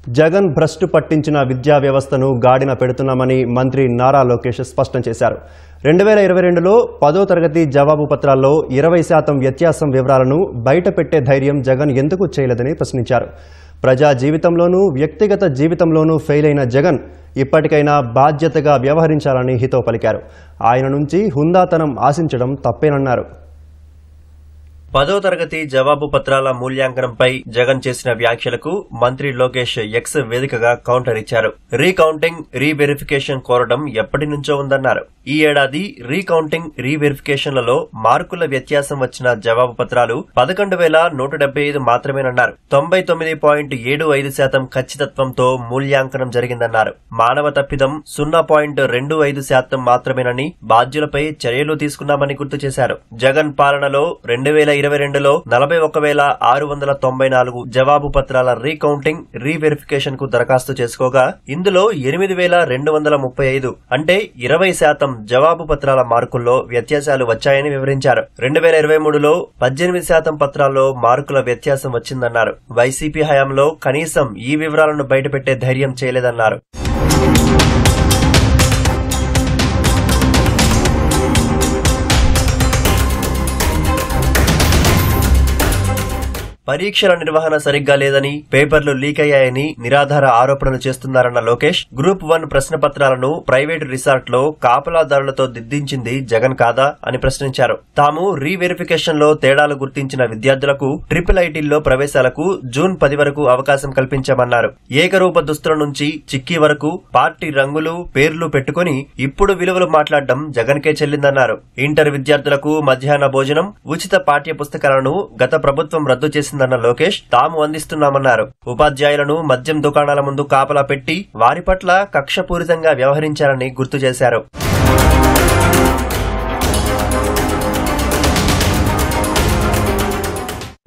జగన్ భ్రష్టు పట్టించిన విద్యా వ్యవస్థను గాడిన పెడుతున్నామని మంత్రి నారా లోకేష్ స్పష్టం చేశారు. 2022లో 10వ తరగతి జవాబు పత్రాల్లో 20% వ్యత్యాసం వివరాలను బయటపెట్టే ధైర్యం జగన్ ఎందుకు చేయలేదని ప్రశ్నించారు. ప్రజా జీవితంలోనూ వ్యక్తిగత జీవితంలోనూ ఫెయిల్ అయిన జగన్ ఇప్పటికైనా బాధ్యతగా వ్యవహరించాలని హితవు పలికారు. ఆయన నుంచి హుందాతనం ఆశించడం తప్పేనన్నారు. 10వ తరగతి జవాబు పత్రాల మూల్యాంకనంపై జగన్ చేసిన వ్యాఖ్యలకు మంత్రి లోకేష్ ఎక్స్ వేదికగా కౌంటర్ ఇచ్చారు. రీకౌంటింగ్, రీవెరిఫికేషన్ కోరడం ఎప్పటి నుంచో ఉందన్నారు. ఈ ఏడాది రీకౌంటింగ్, రీవెరిఫికేషన్లలో మార్కుల వ్యత్యాసం వచ్చిన జవాబు పత్రాలు 11,175 మాత్రమేనన్నారు. 99.75% ఖచ్చితత్వంతో మూల్యాంకనం జరిగిందన్నారు. మానవ తప్పిదం 0.25% మాత్రమేనని, బాధ్యులపై చర్యలు తీసుకున్నామని గుర్తు చేశారు. జగన్ పాలనలో 2022లో 41,694 జవాబు పత్రాల రీకౌంటింగ్, రీవెరిఫికేషన్ కు దరఖాస్తు చేసుకోగా ఇందులో 8,235 అంటే 20% జవాబు పత్రాల మార్కుల్లో వ్యత్యాసాలు వచ్చాయని వివరించారు. 2023లో 18% పత్రాల్లో మార్కుల వ్యత్యాసం వచ్చిందన్నారు. వైసీపీ హయాంలో కనీసం ఈ వివరాలను బయటపెట్టే ధైర్యం చేయలేదన్నారు. పరీక్షల నిర్వహణ సరిగ్గా లేదని, పేపర్లు లీక్ అయ్యాయని నిరాధార ఆరోపణలు చేస్తున్నారన్న లోకేష్, గ్రూప్ 1 ప్రశ్నపత్రాలను ప్రైవేటు రిసార్ట్లో కాపలాదారులతో దిద్దించింది జగన్ కాదా అని ప్రశ్నించారు. తాము రీవెరిఫికేషన్ లో తేడాలు గుర్తించిన విద్యార్థులకు ట్రిపుల్ ఐటీల్లో ప్రవేశాలకు జూన్ 10 వరకు అవకాశం కల్పించామన్నారు. ఏకరూప దుస్తుల నుంచి చిక్కీ వరకు పార్టీ రంగులు, పేర్లు పెట్టుకుని ఇప్పుడు విలువలు మాట్లాడడం జగన్కే చెల్లిందన్నారు. ఇంటర్ విద్యార్థులకు మధ్యాహ్న భోజనం, ఉచిత పాఠ్య పుస్తకాలను గత ప్రభుత్వం రద్దు చేసిందన్న లోకేష్, తాము అందిస్తున్నామన్నారు. ఉపాధ్యాయులను మద్యం దుకాణాల ముందు కాపలా పెట్టి వారి పట్ల కక్షపూరితంగా వ్యవహరించారని గుర్తు చేశారు.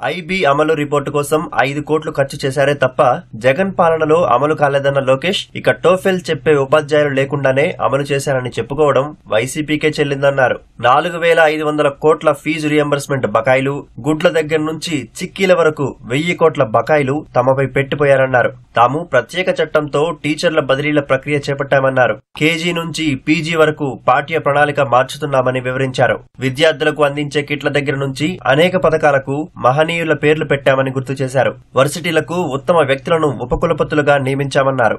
ఐబీ అమలు రిపోర్టు కోసం 5 కోట్లు ఖర్చు చేశారే తప్ప జగన్ పాలనలో అమలు కాలేదన్న లోకేష్, ఇక టోఫెల్ చెప్పే ఉపాధ్యాయులు లేకుండానే అమలు చేశారని చెప్పుకోవడం వైసీపీకే చెల్లిందన్నారు. 4,500 కోట్ల ఫీజు రియంబర్స్మెంట్ బకాయిలు, గుడ్ల దగ్గర నుంచి చిక్కీల వరకు 1000 కోట్ల బకాయిలు తమపై పెట్టిపోయారన్నారు. తాము ప్రత్యేక చట్టంతో టీచర్ల బదిలీల ప్రక్రియ చేపట్టామన్నారు. కేజీ నుంచి పీజీ వరకు పాఠ్య ప్రణాళిక మార్చుతున్నామని వివరించారు. విద్యార్థులకు అందించే కిట్ల దగ్గర నుంచి అనేక పథకాలకు మహనీయుల పేర్లు పెట్టామని గుర్తు చేశారు. వర్సిటీలకు ఉత్తమ వ్యక్తులను ఉపకులపతులుగా నియమించామన్నారు.